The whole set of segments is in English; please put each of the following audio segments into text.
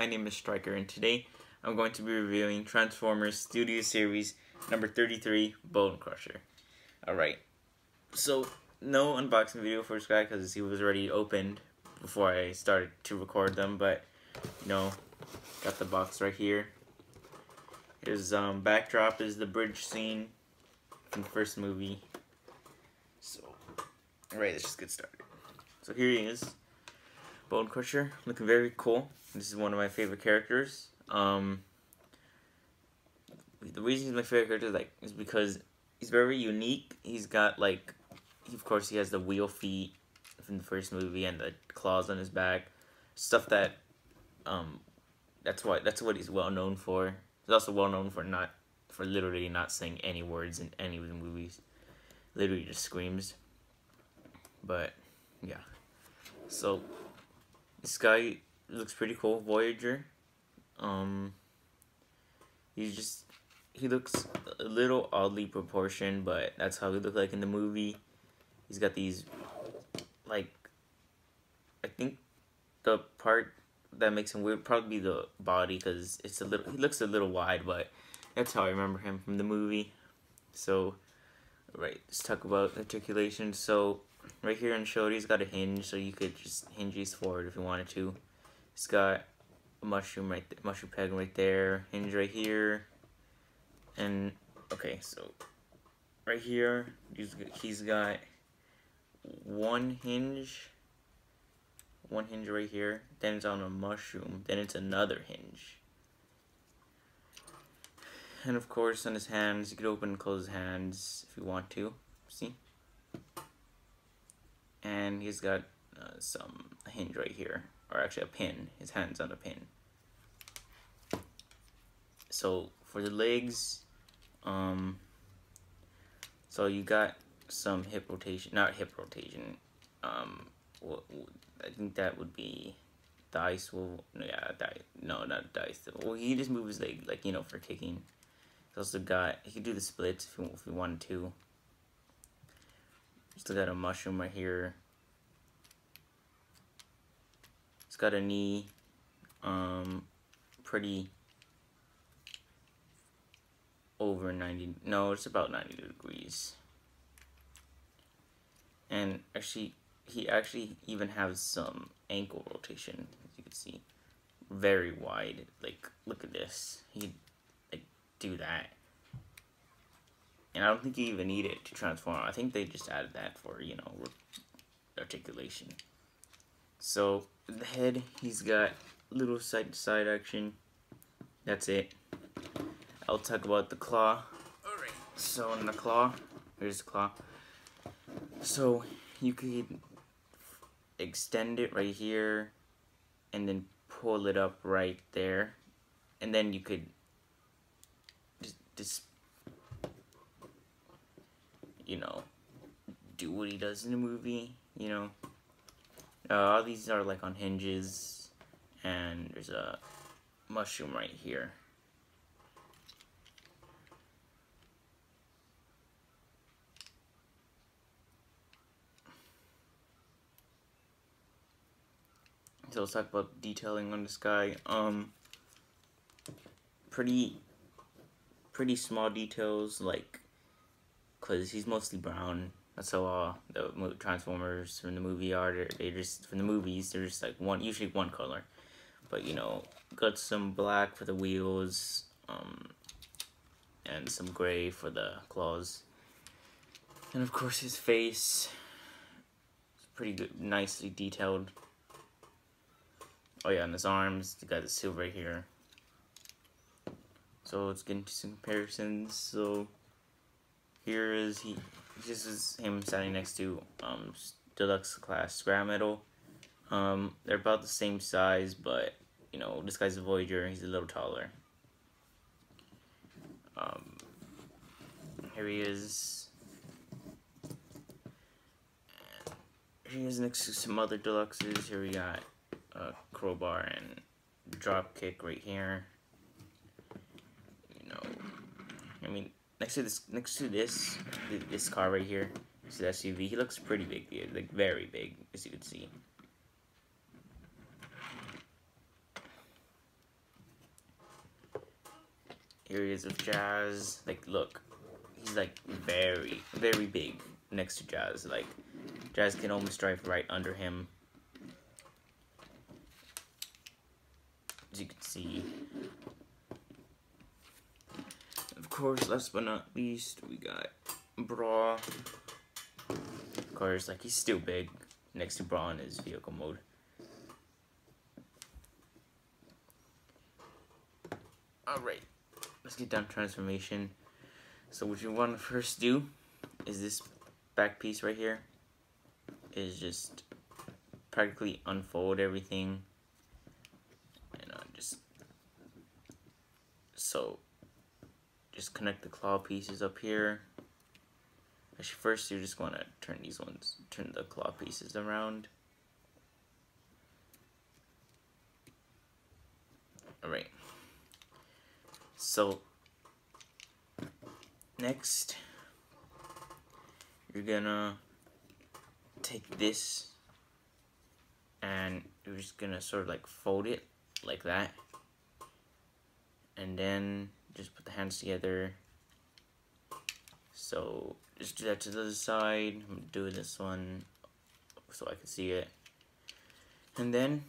my name is Striker, and today I'm going to be reviewing Transformers Studio Series number 33, Bonecrusher. Alright, so no unboxing video for this guy because he was already opened before I started to record them, but got the box right here. His backdrop is the bridge scene from the first movie. So, alright, let's just get started. So here he is. Bonecrusher, looking very cool. This is one of my favorite characters. The reason he's my favorite character is because he's very unique. He's got of course he has the wheel feet from the first movie and the claws on his back. Stuff that that's what he's well known for. He's also well known for literally not saying any words in any of the movies. Literally just screams. But yeah. So this guy looks pretty cool, Voyager. He looks a little oddly proportioned, but that's how he looked like in the movie. He's got these, I think the part that makes him weird would probably be the body, because he looks a little wide, but that's how I remember him from the movie. So, right, let's talk about articulation. So, right here on shoulder, he's got a hinge, so you could just hinge these forward if you wanted to. He's got a mushroom peg right there, hinge right here, and okay, so right here he's got one hinge right here, then it's on a mushroom, then it's another hinge, and of course on his hands you could open and close his hands if you want to. See, and he's got a hinge right here, or actually a pin. His hand's on a pin. So for the legs, so you got some hip rotation, not hip rotation. I think that would be thigh swivel. No, not thigh swivel. Well, he just moves his leg, for kicking. He's also got, he could do the splits if you wanted to. Still got a mushroom right here. It's got a knee, pretty over 90, no, it's about 90 degrees. And actually, he even has some ankle rotation, as you can see. Very wide, look at this. He do that. And I don't think you even need it to transform. I think they just added that for, articulation. So, the head, he's got little side-to-side action. That's it. I'll talk about the claw. Alright, so on the claw, here's the claw. So, you could extend it right here, and then pull it up right there. And then you could just do what he does in the movie, all these are on hinges, and there's a mushroom right here. So let's talk about detailing on this guy. Pretty small details, cause he's mostly brown. That's how the Transformers from the movie are. They just from the movies. They're just usually one color, but got some black for the wheels, and some gray for the claws, and of course his face is pretty good, nicely detailed. Oh yeah, and his arms, you got the silver right here. So let's get into some comparisons. So here is this is him standing next to deluxe class scrap metal. They're about the same size, but this guy's a Voyager, he's a little taller. Here he is. Here he is next to some other deluxes. Here we got a crowbar and drop kick right here. Next to this car right here, this SUV, he looks pretty big, very big, as you can see. Here he is with Jazz. Like, look, he's like very, very big next to Jazz. Like, Jazz can almost drive right under him. As you can see. Of course, last but not least, we got Bra. Of course, like, he's still big next to Bra in his vehicle mode. Alright, let's get down to transformation. So what you want to first do is this back piece right here is just practically unfold everything. And just connect the claw pieces up here. Actually, first you just want to turn the claw pieces around. Alright. So, next, you're gonna take this and you're just gonna sort of like fold it like that. And then just put the hands together. So just do that to the other side. I'm gonna do this one so I can see it. And then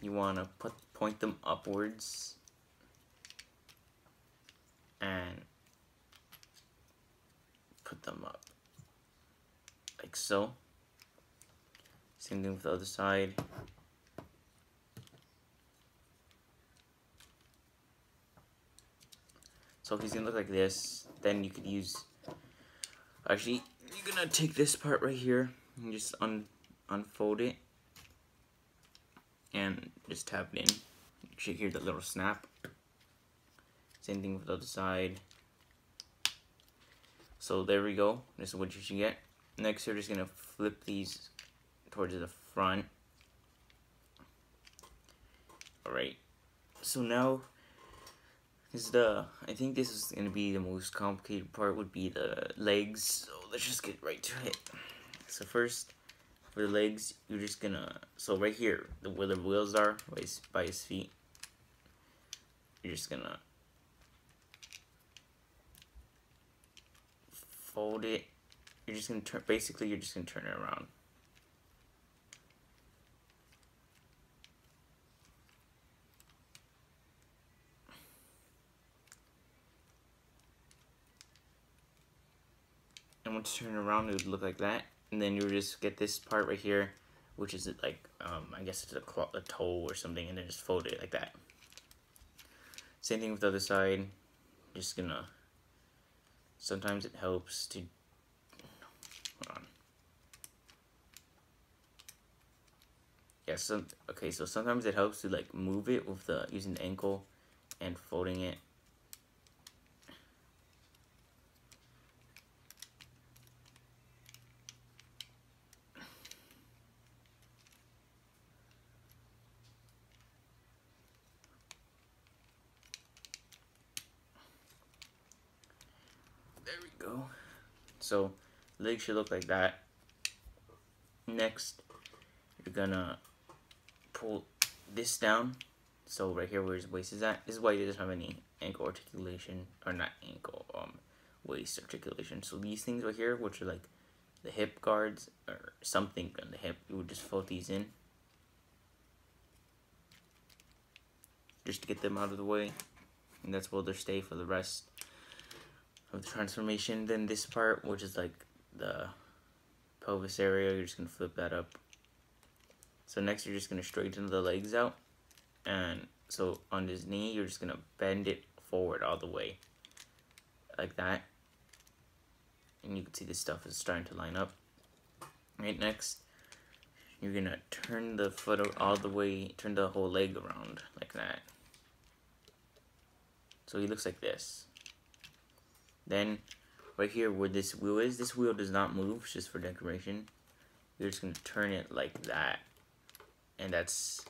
you wanna point them upwards and put them up like so. Same thing with the other side. So if he's gonna look like this, then you could use, actually, you're gonna take this part right here and just unfold it and just tap it in. You should hear the little snap. Same thing with the other side. So there we go. This is what you should get. Next, you're just gonna flip these towards the front. Alright. So now I think this is gonna be the most complicated part, would be the legs. So let's just get right to it. So first, for the legs, you're just gonna, so right here, where the wheels are, by his feet, you're just gonna fold it. You're just gonna turn, basically you're just gonna turn it around. And once you turn it around, it would look like that. And then you would just get this part right here, which is like, I guess it's a toe or something, and then just fold it like that. Same thing with the other side. Just gonna, sometimes it helps to, hold on. Yeah, okay, so sometimes it helps to like move it with using the ankle and folding it. There we go. So, legs should look like that. Next, you're gonna pull this down. So right here where his waist is at. This is why he doesn't have any ankle articulation, or not ankle, waist articulation. So these things right here, which are like the hip guards or something on the hip, you would just fold these in, just to get them out of the way, and that's where they'll stay for the rest of the transformation. Then this part, which is like the pelvis area, you're just gonna flip that up. So next you're just gonna straighten the legs out, and so on his knee you're just gonna bend it forward all the way like that, and you can see this stuff is starting to line up. Right, next you're gonna turn the foot all the way, turn the whole leg around like that, so he looks like this. Then right here where this wheel is, this wheel does not move, it's just for decoration. You're just gonna turn it like that, and that's,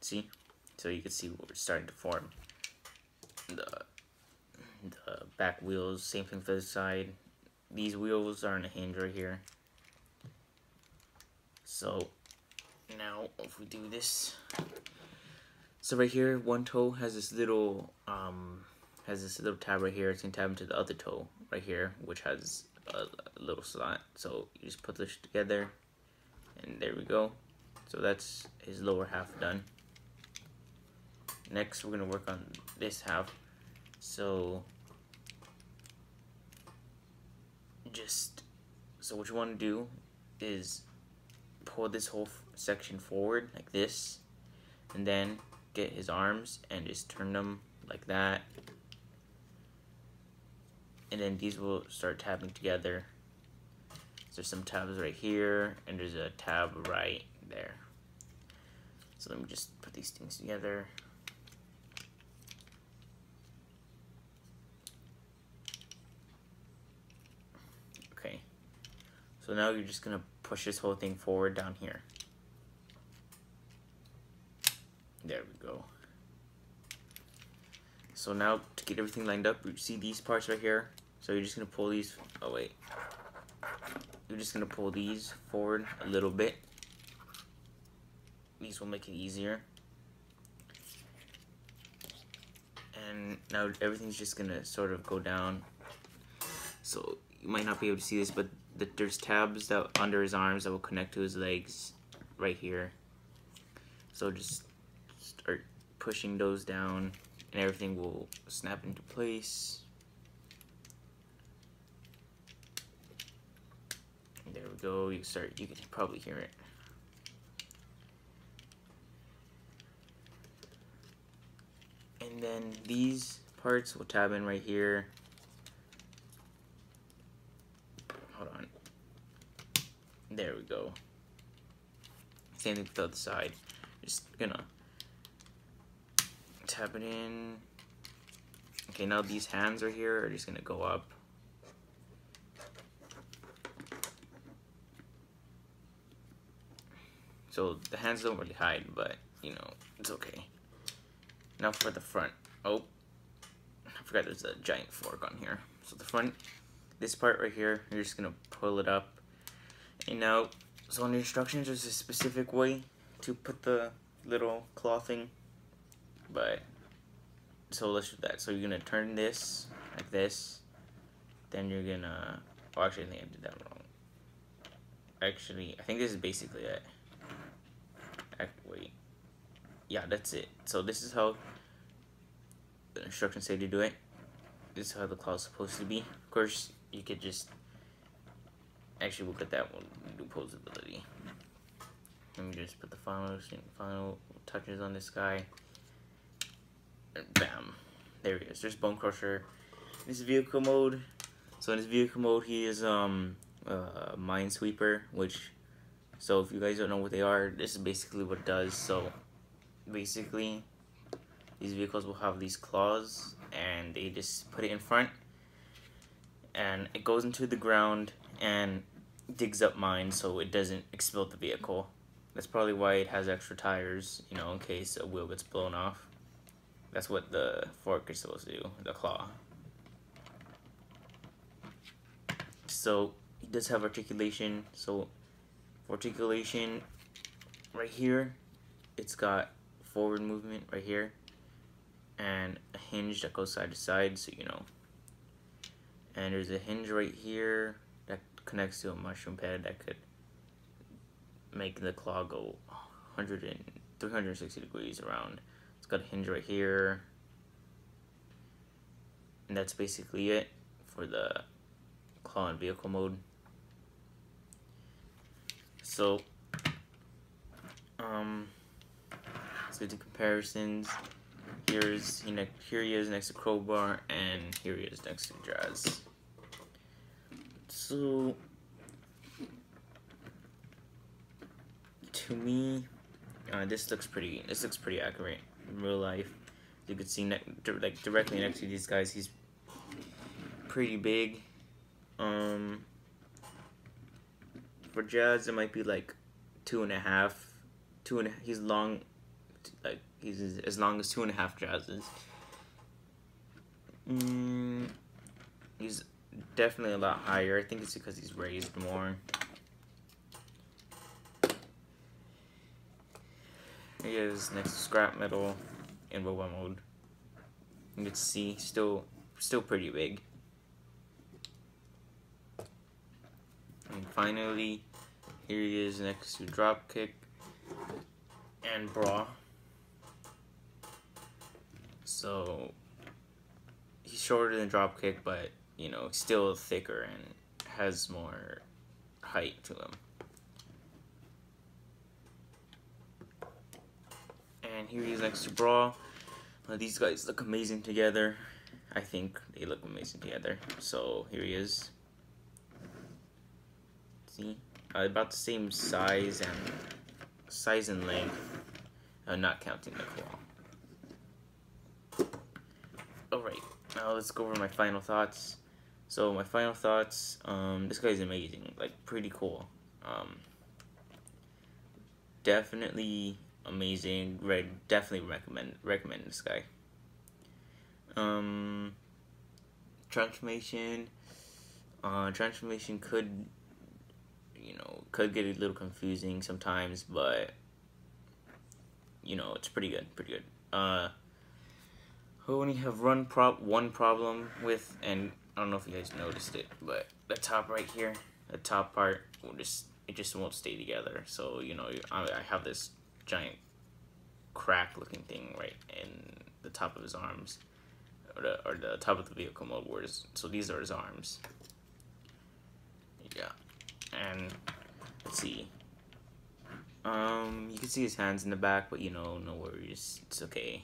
see, so you can see we're starting to form the back wheels. Same thing for the side. These wheels are on a hinge right here. So now if we do this, So right here, one toe has this little tab right here. It's gonna tab into the other toe right here, which has a little slot. So you just put this together, and there we go. So that's his lower half done. Next, we're gonna work on this half. So what you want to do is pull this whole section forward like this, and then get his arms and just turn them like that, and then these will start tabbing together. So there's some tabs right here, and there's a tab right there. So let me just put these things together. Okay, so now you're just gonna push this whole thing forward down here. There we go. So now to get everything lined up, you see these parts right here. So you're just gonna pull these. Oh wait, you're just gonna pull these forward a little bit. These will make it easier. And now everything's just gonna sort of go down. So you might not be able to see this, but there's tabs that under his arms that will connect to his legs right here. So just start pushing those down, and everything will snap into place. And there we go. You can probably hear it. And then these parts will tab in right here. Hold on. There we go. Same thing with the other side. Just gonna tap it in. Okay, now these hands right here are just gonna go up. So the hands don't really hide, but you know, it's okay. Now for the front. Oh, I forgot there's a giant fork on here. So the front, this part right here, you're just gonna pull it up. And now, so in the instructions, there's a specific way to put the little claw thing. But, so let's do that. So you're gonna turn this like this. Then you're gonna, oh actually I think I did that wrong. Actually, I think this is basically it. Wait. Yeah, that's it. So this is how the instructions say to do it. This is how the claw is supposed to be. Of course, you could just, actually we'll get that one, do posability. Let me just put the final touches on this guy. And bam. There he is. There's Bonecrusher. This is vehicle mode. So in this vehicle mode, he is Minesweeper, which, so if you guys don't know what they are, this is basically what it does. So basically, these vehicles will have these claws, and they just put it in front, and it goes into the ground and digs up mines so it doesn't explode the vehicle. That's probably why it has extra tires, you know, in case a wheel gets blown off. That's what the fork is supposed to do, the claw. So it does have articulation. So for articulation, right here, it's got forward movement right here, and a hinge that goes side to side, so you know. And there's a hinge right here that connects to a mushroom pad that could make the claw go 360 degrees around. It's got a hinge right here, and that's basically it for the claw and vehicle mode. So let's get to comparisons. Here he is next to Crowbar, and here he is next to Jazz. So to me, this looks pretty accurate in real life. You could see like directly next to these guys, he's pretty big. For Jazz, it might be like 2.5. He's long, like he's as long as 2.5 Jazzes. He's definitely a lot higher. I think it's because he's raised more. He is next to Scrap Metal. in robot mode. You can see still pretty big. And finally, here he is next to Dropkick and Bra. So he's shorter than Dropkick, but you know, still thicker and has more height to him. And here he is next to Bra. These guys look amazing together. I think they look amazing together. So here he is. See, about the same size and length, not counting the claw. Alright, now let's go over my final thoughts. So my final thoughts, this guy's amazing, like pretty cool. Definitely amazing. Definitely recommend this guy. Transformation could, you know, could get a little confusing sometimes, but you know, it's pretty good. I only have one problem with, and I don't know if you guys noticed it, but the top right here, the top part it just won't stay together. So you know, I have this giant crack looking thing right in the top of his arms, or the top of the vehicle mode. So these are his arms. Yeah, and let's see. You can see his hands in the back, but you know, no worries, it's okay.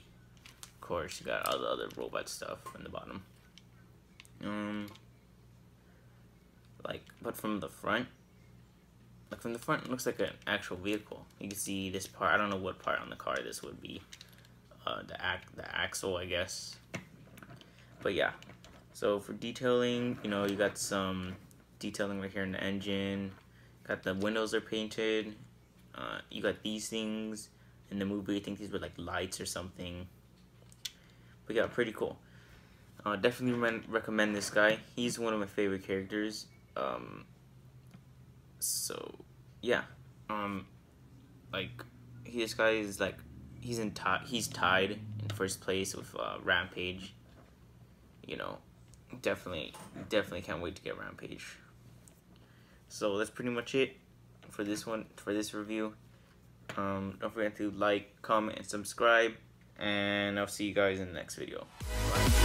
Of course, you got all the other robot stuff in the bottom. But from the front, it looks like an actual vehicle. You can see this part. I don't know what part on the car this would be. The axle, I guess. But yeah. So for detailing, you know, you got some detailing right here in the engine. Got the windows are painted. You got these things in the movie. I think these were like lights or something. But yeah, pretty cool. Definitely recommend this guy. He's one of my favorite characters. So yeah, like this guy is like he's tied in first place with Rampage. You know, definitely can't wait to get Rampage. So that's pretty much it for this review. Don't forget to like, comment, and subscribe, and I'll see you guys in the next video. Bye.